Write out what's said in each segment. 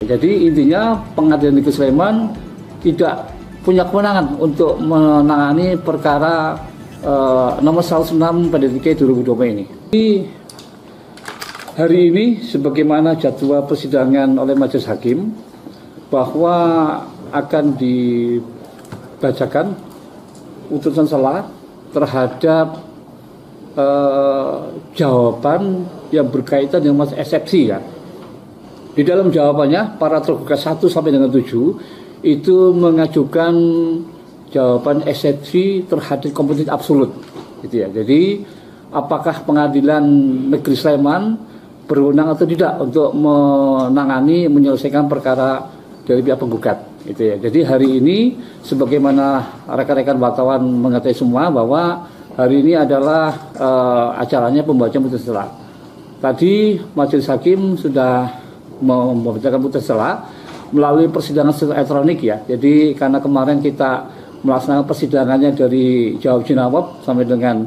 Jadi intinya Pengadilan Negeri Sleman tidak punya kewenangan untuk menangani perkara nomor 106 PDTK 2020 ini. Hari ini sebagaimana jadwal persidangan oleh Majelis Hakim bahwa akan dibacakan putusan sela terhadap jawaban yang berkaitan dengan masalah eksepsi ya. Di dalam jawabannya para tergugat 1 sampai dengan 7 itu mengajukan jawaban eksepsi terhadap kompetensi absolut gitu ya. Jadi apakah Pengadilan Negeri Sleman berwenang atau tidak untuk menangani menyelesaikan perkara dari pihak penggugat gitu ya. Jadi hari ini sebagaimana rekan-rekan wartawan mengetahui semua bahwa hari ini adalah acaranya pembacaan putusan sela. Tadi Majelis Hakim sudah membacakan putusan sela melalui persidangan elektronik ya. Jadi karena kemarin kita melaksanakan persidangannya dari jawab jawab sampai dengan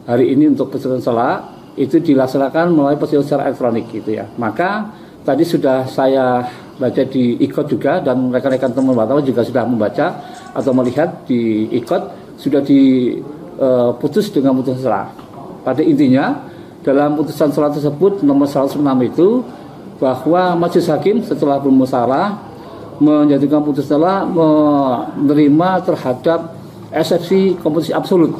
hari ini untuk putusan sela itu dilaksanakan melalui persidangan secara elektronik gitu ya. Maka tadi sudah saya baca di ikot juga dan rekan-rekan teman wartawan juga sudah membaca atau melihat di ikot sudah diputus dengan putusan sela. Pada intinya dalam putusan sela tersebut nomor 106 itu bahwa Majelis Hakim setelah bermusyawarah menjatuhkan putusan sela menerima terhadap eksepsi kompetensi absolut.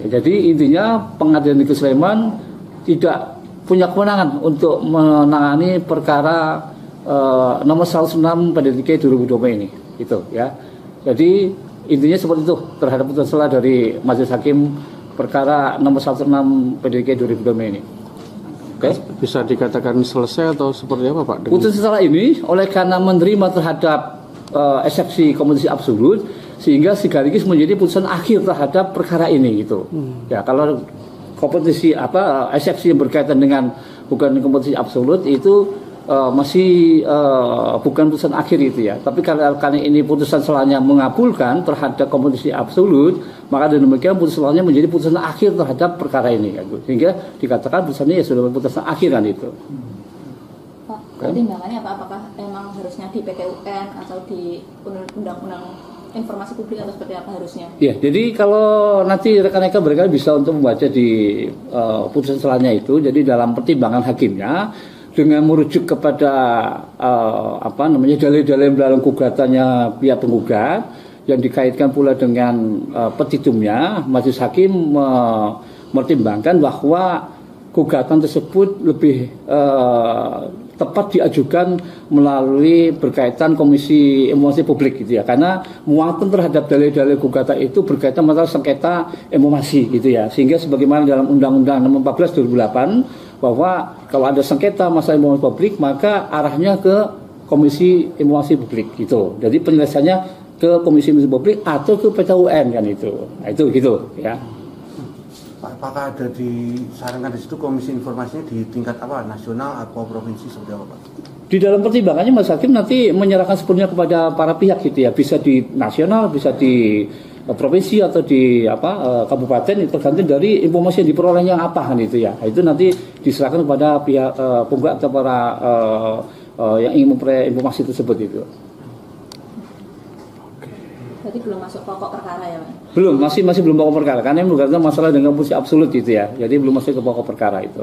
Ya, jadi intinya Pengadilan Negeri Sleman tidak punya kewenangan untuk menangani perkara nomor 106 PDTK 2020 ini. Itu ya. Jadi intinya seperti itu terhadap putusan sela dari Majelis Hakim perkara nomor 106 PDTK 2020 ini. Oke. Bisa dikatakan selesai atau seperti apa Pak? Putusan sela ini oleh karena menerima terhadap eksepsi kompetensi absolut sehingga sekaligus menjadi putusan akhir terhadap perkara ini gitu. Ya kalau kompetensi eksepsi yang berkaitan dengan bukan kompetensi absolut itu masih bukan putusan akhir itu ya. Tapi karena ini putusan selanya mengabulkan terhadap kompetensi absolut, maka dengan demikian putusan selanya menjadi putusan akhir terhadap perkara ini kan. Sehingga dikatakan putusannya ya sudah putusan akhir kan itu. Pak, pertimbangannya apa? Apakah memang harusnya di PT-UN atau di Undang-Undang Informasi Publik atau seperti apa harusnya? Ya, jadi kalau nanti rekan-rekan mereka bisa untuk membaca di putusan selanya itu, jadi dalam pertimbangan hakimnya dengan merujuk kepada dalil-dalil dalam gugatannya pihak penggugat yang dikaitkan pula dengan petitumnya, Majelis Hakim mempertimbangkan bahwa gugatan tersebut lebih tepat diajukan melalui berkaitan Komisi Informasi Publik gitu ya, karena muatan terhadap dalil-dalil gugatan itu berkaitan masalah sengketa informasi gitu ya, sehingga sebagaimana dalam Undang-Undang Nomor 14 2008 bahwa kalau ada sengketa masalah informasi publik maka arahnya ke Komisi Informasi Publik gitu. Jadi penyelesaiannya ke Komisi Informasi Publik atau ke PT-UN kan itu. Nah, itu gitu ya. Apakah ada disarankan di situ komisi informasinya di tingkat apa, nasional atau provinsi seperti apa Pak? Di dalam pertimbangannya Mas Hakim nanti menyerahkan sepenuhnya kepada para pihak gitu ya, bisa di nasional, bisa di provinsi atau di kabupaten, itu tergantung dari informasi yang diperolehnya apa kan itu ya. Itu nanti diserahkan kepada pihak penggugat atau para yang ingin memperoleh informasi tersebut itu. Berarti belum masuk pokok perkara ya Pak? Belum, masih belum pokok perkara karena yang berkaitan masalah dengan posisi absolut itu ya. Jadi belum masuk ke pokok perkara itu.